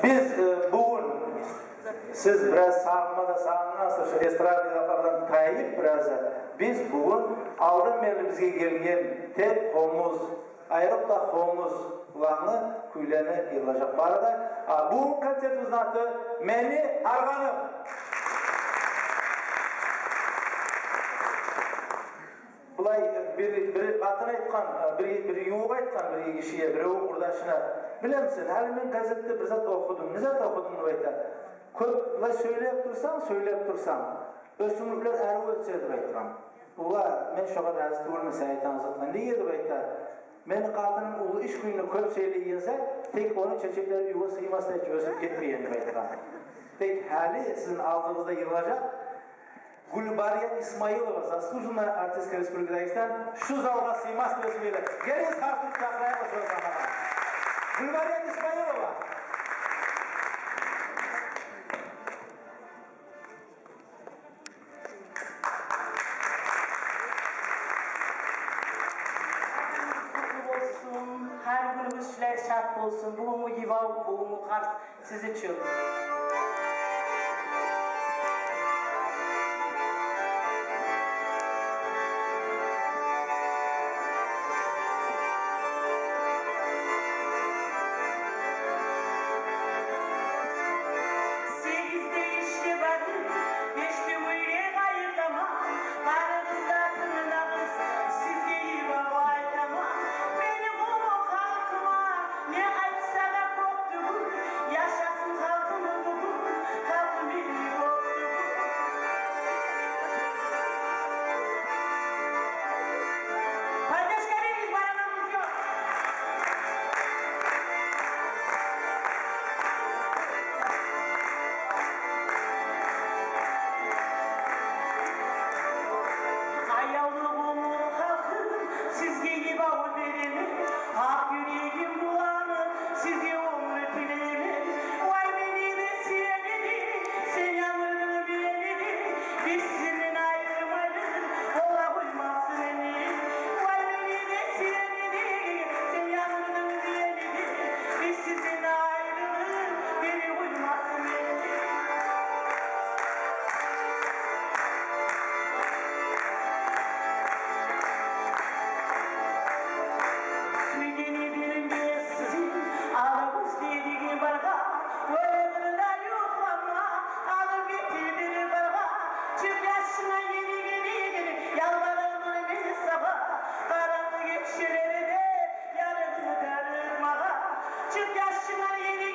Biz bugün siz biraz sağınmazsa şu estradalardan tayip biraz biz bugün aldın melimizge gelgen tek homuz ayırıp da homuz ulanı küyleni yılacak. Bu arada bu konsertimizin adı Meni Arganım. Bulay bir atın aytkan, bir yuğuk aytkan bir kişiye, bir uğurdaşına. Bilir misin? Hali men gazette bir zat okudum. Ne zat okudum bu ayta? Köp ve söyleyip dursan. Ösümlükler ərə ölçedi baytıram. Ula, men şoğa razı olmasa aytan zatla. Ne yedi baytar? Men kadının ulu iş gününü köp söyleyinse, tek onu çeçekleri yuva sıymasına hiç ösüp gitmeyeni baytıram. Tek hali sizin aldığınızda yılacak. Gulbariya İsmailova, zaslуженная артистка Республики Дагестан, şu zalga sığmaz diyorsun. Geriz harflik takraya başlıyor zamana. Gulbariya İsmailova. Her günümüz işler şart olsun. Buğumu yivav, buğumu kars siz için. Çık yaşına yeni